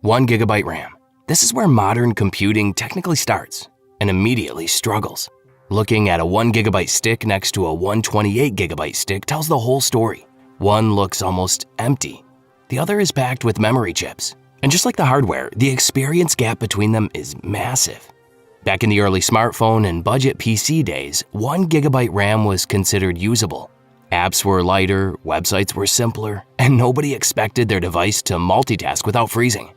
1 gigabyte RAM. This is where modern computing technically starts and immediately struggles. Looking at a 1 gigabyte stick next to a 128 gigabyte stick tells the whole story. One looks almost empty. The other is packed with memory chips. And just like the hardware, the experience gap between them is massive. Back in the early smartphone and budget PC days, 1 gigabyte RAM was considered usable. Apps were lighter, websites were simpler, and nobody expected their device to multitask without freezing.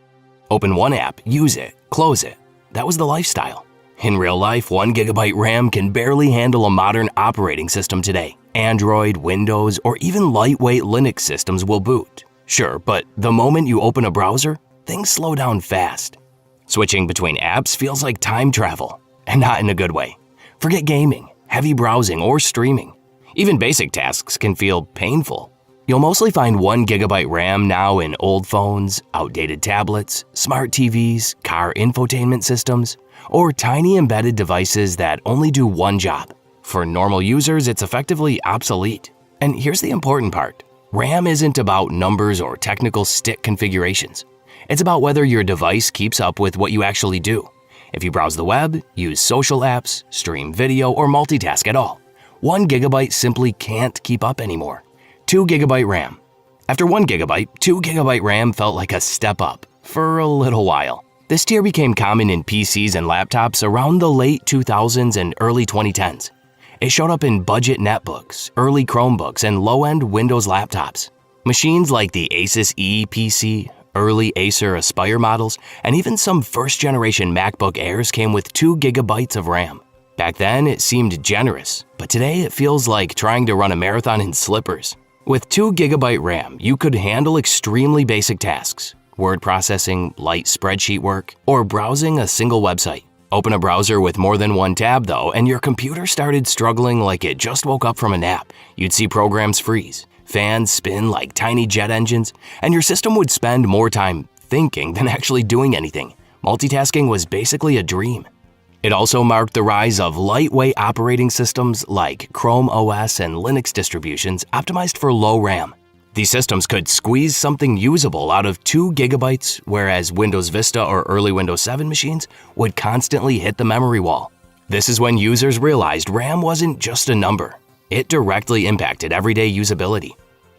Open one app, use it, close it. That was the lifestyle. In real life, 1 gigabyte RAM can barely handle a modern operating system today. Android, Windows, or even lightweight Linux systems will boot. Sure, but the moment you open a browser, things slow down fast. Switching between apps feels like time travel, and not in a good way. Forget gaming, heavy browsing, or streaming. Even basic tasks can feel painful. You'll mostly find 1 gigabyte RAM now in old phones, outdated tablets, smart TVs, car infotainment systems, or tiny embedded devices that only do one job. For normal users, it's effectively obsolete. And here's the important part. RAM isn't about numbers or technical stick configurations. It's about whether your device keeps up with what you actually do. If you browse the web, use social apps, stream video, or multitask at all, 1 gigabyte simply can't keep up anymore. 2 gigabyte RAM. After 1 gigabyte, 2 gigabyte RAM felt like a step up for a little while. This tier became common in PCs and laptops around the late 2000s and early 2010s. It showed up in budget netbooks, early Chromebooks, and low-end Windows laptops. Machines like the Asus E PC, early Acer Aspire models, and even some first-generation MacBook Airs came with 2 gigabytes of RAM. Back then, it seemed generous, but today it feels like trying to run a marathon in slippers. With 2 gigabyte RAM, you could handle extremely basic tasks, word processing, light spreadsheet work, or browsing a single website. Open a browser with more than one tab though, and your computer started struggling like it just woke up from a nap. You'd see programs freeze, fans spin like tiny jet engines, and your system would spend more time thinking than actually doing anything. Multitasking was basically a dream. It also marked the rise of lightweight operating systems like Chrome OS and Linux distributions optimized for low RAM. These systems could squeeze something usable out of 2 gigabytes, whereas Windows Vista or early Windows 7 machines would constantly hit the memory wall. This is when users realized RAM wasn't just a number. It directly impacted everyday usability.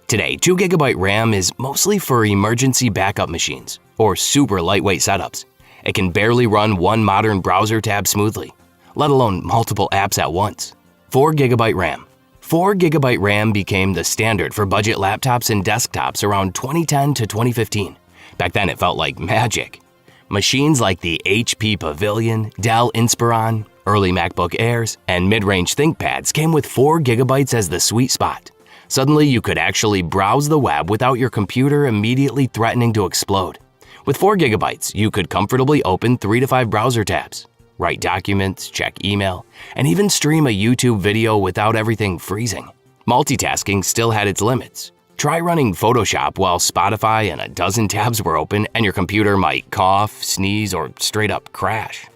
Today, 2 gigabyte RAM is mostly for emergency backup machines or super lightweight setups. It can barely run one modern browser tab smoothly, let alone multiple apps at once. 4 gigabyte RAM. 4 gigabyte RAM became the standard for budget laptops and desktops around 2010 to 2015. Back then, it felt like magic. Machines like the HP Pavilion, Dell Inspiron, early MacBook Airs, and mid-range ThinkPads came with 4 gigabytes as the sweet spot. Suddenly, you could actually browse the web without your computer immediately threatening to explode. With 4 gigabytes, you could comfortably open 3 to 5 browser tabs, write documents, check email, and even stream a YouTube video without everything freezing. Multitasking still had its limits. Try running Photoshop while Spotify and a dozen tabs were open and your computer might cough, sneeze, or straight up crash.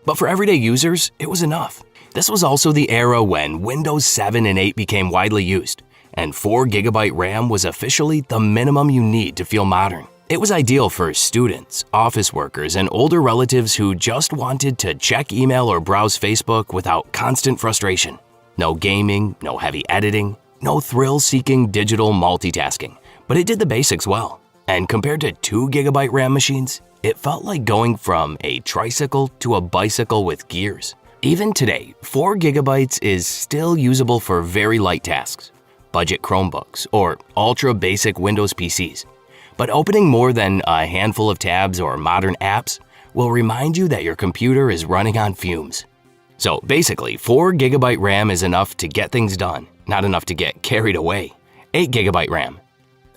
But for everyday users, it was enough. This was also the era when Windows 7 and 8 became widely used, and 4 gigabyte RAM was officially the minimum you need to feel modern. It was ideal for students, office workers, and older relatives who just wanted to check email or browse Facebook without constant frustration. No gaming, no heavy editing, no thrill-seeking digital multitasking, but it did the basics well. And compared to 2 gigabyte RAM machines, it felt like going from a tricycle to a bicycle with gears. Even today, 4 gigabytes is still usable for very light tasks, budget Chromebooks, or ultra-basic Windows PCs. But opening more than a handful of tabs or modern apps will remind you that your computer is running on fumes. So basically, 4 gigabyte RAM is enough to get things done, not enough to get carried away. 8 gigabyte RAM.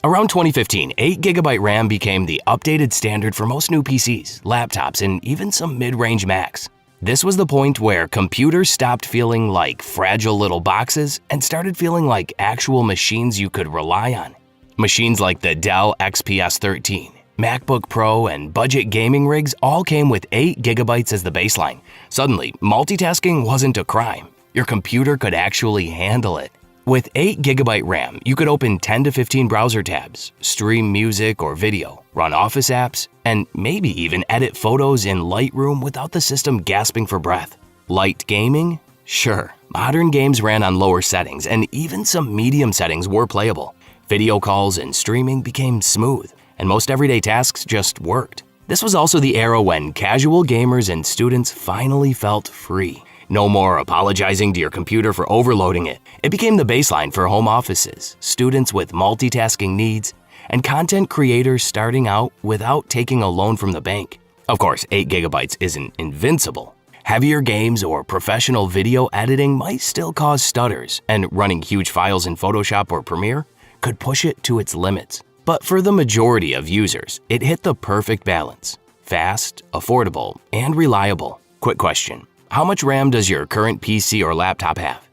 Around 2015, 8 gigabyte RAM became the updated standard for most new PCs, laptops, and even some mid-range Macs. This was the point where computers stopped feeling like fragile little boxes and started feeling like actual machines you could rely on. Machines like the Dell XPS 13, MacBook Pro, and budget gaming rigs all came with 8 gigabytes as the baseline. Suddenly, multitasking wasn't a crime. Your computer could actually handle it. With 8 GB RAM, you could open 10 to 15 browser tabs, stream music or video, run Office apps, and maybe even edit photos in Lightroom without the system gasping for breath. Light gaming? Sure, modern games ran on lower settings, and even some medium settings were playable. Video calls and streaming became smooth, and most everyday tasks just worked. This was also the era when casual gamers and students finally felt free. No more apologizing to your computer for overloading it. It became the baseline for home offices, students with multitasking needs, and content creators starting out without taking a loan from the bank. Of course, 8 GB isn't invincible. Heavier games or professional video editing might still cause stutters, and running huge files in Photoshop or Premiere could push it to its limits. But for the majority of users, it hit the perfect balance: fast, affordable, and reliable. Quick question: how much RAM does your current PC or laptop have?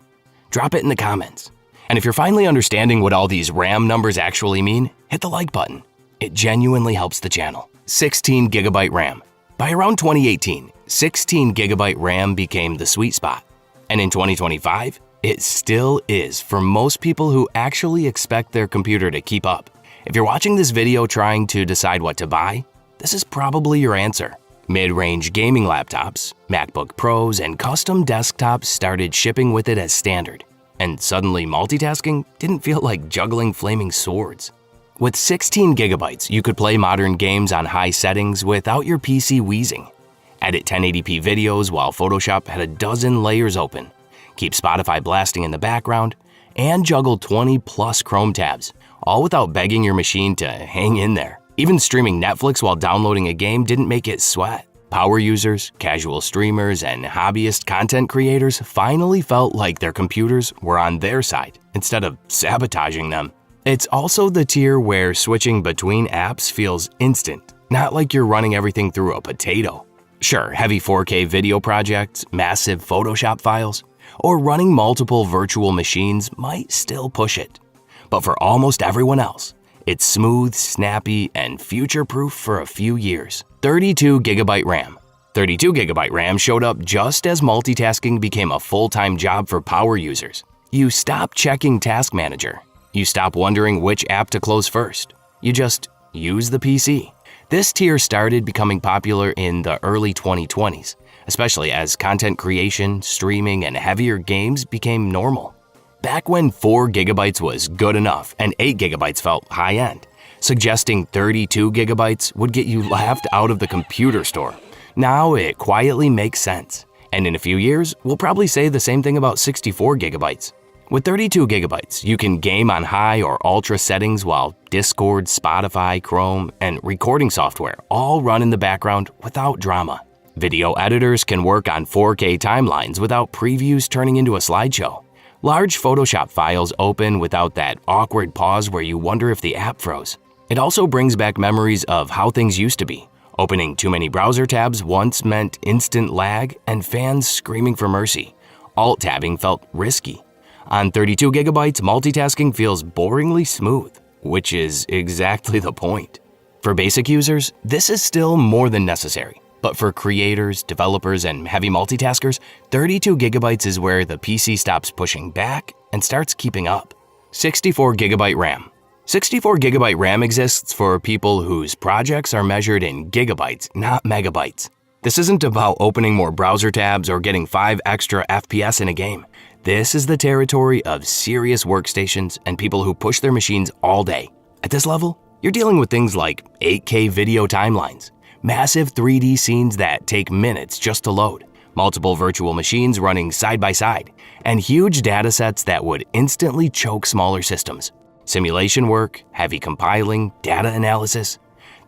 Drop it in the comments. And if you're finally understanding what all these RAM numbers actually mean, hit the like button. It genuinely helps the channel. 16 GB RAM. By around 2018, 16 GB RAM became the sweet spot. And in 2025, it still is for most people who actually expect their computer to keep up. If you're watching this video trying to decide what to buy, this is probably your answer. Mid-range gaming laptops, MacBook Pros, and custom desktops started shipping with it as standard. And suddenly multitasking didn't feel like juggling flaming swords. With 16 GB, you could play modern games on high settings without your PC wheezing. Edit 1080p videos while Photoshop had a dozen layers open. Keep Spotify blasting in the background, and juggle 20+ Chrome tabs, all without begging your machine to hang in there. Even streaming Netflix while downloading a game didn't make it sweat. Power users, casual streamers, and hobbyist content creators finally felt like their computers were on their side instead of sabotaging them. It's also the tier where switching between apps feels instant, not like you're running everything through a potato. Sure, heavy 4K video projects, massive Photoshop files, or running multiple virtual machines might still push it. But for almost everyone else, it's smooth, snappy, and future-proof for a few years. 32 GB RAM. 32 GB RAM showed up just as multitasking became a full-time job for power users. You stop checking Task Manager. You stop wondering which app to close first. You just use the PC. This tier started becoming popular in the early 2020s, especially as content creation, streaming, and heavier games became normal. Back when 4 GB was good enough and 8 GB felt high-end, suggesting 32 GB would get you laughed out of the computer store. Now it quietly makes sense. And in a few years, we'll probably say the same thing about 64 GB. With 32 GB, you can game on high or ultra settings while Discord, Spotify, Chrome, and recording software all run in the background without drama. Video editors can work on 4K timelines without previews turning into a slideshow. Large Photoshop files open without that awkward pause where you wonder if the app froze. It also brings back memories of how things used to be. Opening too many browser tabs once meant instant lag and fans screaming for mercy. Alt-tabbing felt risky. On 32 GB, multitasking feels boringly smooth, which is exactly the point. For basic users, this is still more than necessary. But for creators, developers, and heavy multitaskers, 32 GB is where the PC stops pushing back and starts keeping up. 64 GB RAM. 64 GB RAM exists for people whose projects are measured in gigabytes, not megabytes. This isn't about opening more browser tabs or getting 5 extra FPS in a game. This is the territory of serious workstations and people who push their machines all day. At this level, you're dealing with things like 8K video timelines, massive 3D scenes that take minutes just to load, multiple virtual machines running side by side, and huge datasets that would instantly choke smaller systems. Simulation work, heavy compiling, data analysis.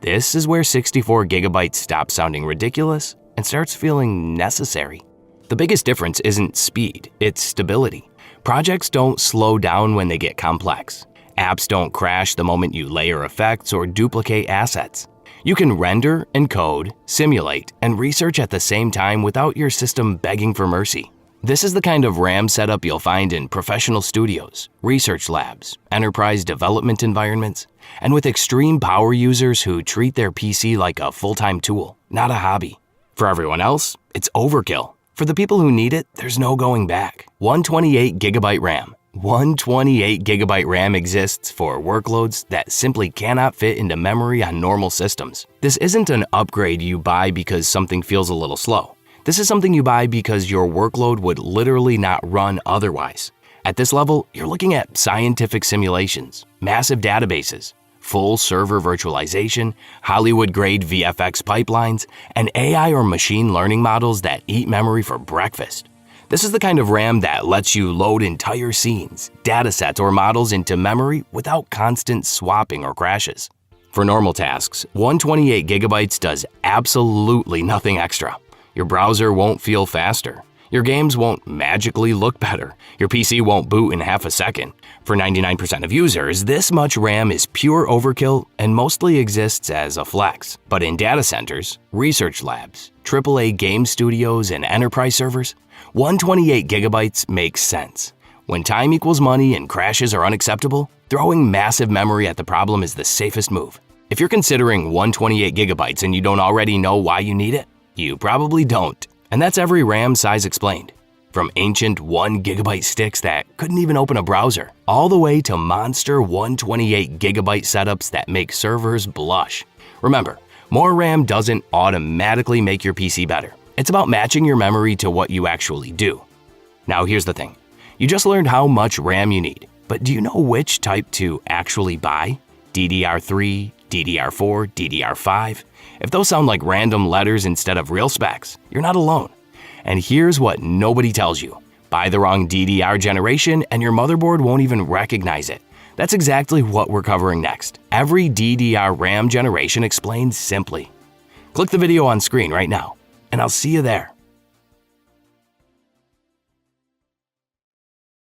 This is where 64 GB stops sounding ridiculous and starts feeling necessary. The biggest difference isn't speed, it's stability. Projects don't slow down when they get complex. Apps don't crash the moment you layer effects or duplicate assets. You can render, encode, simulate, and research at the same time without your system begging for mercy. This is the kind of RAM setup you'll find in professional studios, research labs, enterprise development environments, and with extreme power users who treat their PC like a full-time tool, not a hobby. For everyone else, it's overkill. For the people who need it, there's no going back. 128 GB RAM. 128GB RAM exists for workloads that simply cannot fit into memory on normal systems. This isn't an upgrade you buy because something feels a little slow. This is something you buy because your workload would literally not run otherwise. At this level, you're looking at scientific simulations, massive databases, full server virtualization, Hollywood-grade VFX pipelines, and AI or machine learning models that eat memory for breakfast. This is the kind of RAM that lets you load entire scenes, datasets, or models into memory without constant swapping or crashes. For normal tasks, 128GB does absolutely nothing extra. Your browser won't feel faster. Your games won't magically look better. Your PC won't boot in half a second. For 99% of users, this much RAM is pure overkill and mostly exists as a flex. But in data centers, research labs, AAA game studios, and enterprise servers, 128GB makes sense. When time equals money and crashes are unacceptable, throwing massive memory at the problem is the safest move. If you're considering 128GB and you don't already know why you need it, you probably don't. And that's every RAM size explained. From ancient 1GB sticks that couldn't even open a browser, all the way to monster 128GB setups that make servers blush. Remember, more RAM doesn't automatically make your PC better. It's about matching your memory to what you actually do. Now here's the thing. You just learned how much RAM you need, but do you know which type to actually buy? DDR3, DDR4, DDR5? If those sound like random letters instead of real specs, you're not alone. And here's what nobody tells you. Buy the wrong DDR generation and your motherboard won't even recognize it. That's exactly what we're covering next. Every DDR RAM generation explained simply. Click the video on screen right now, and I'll see you there.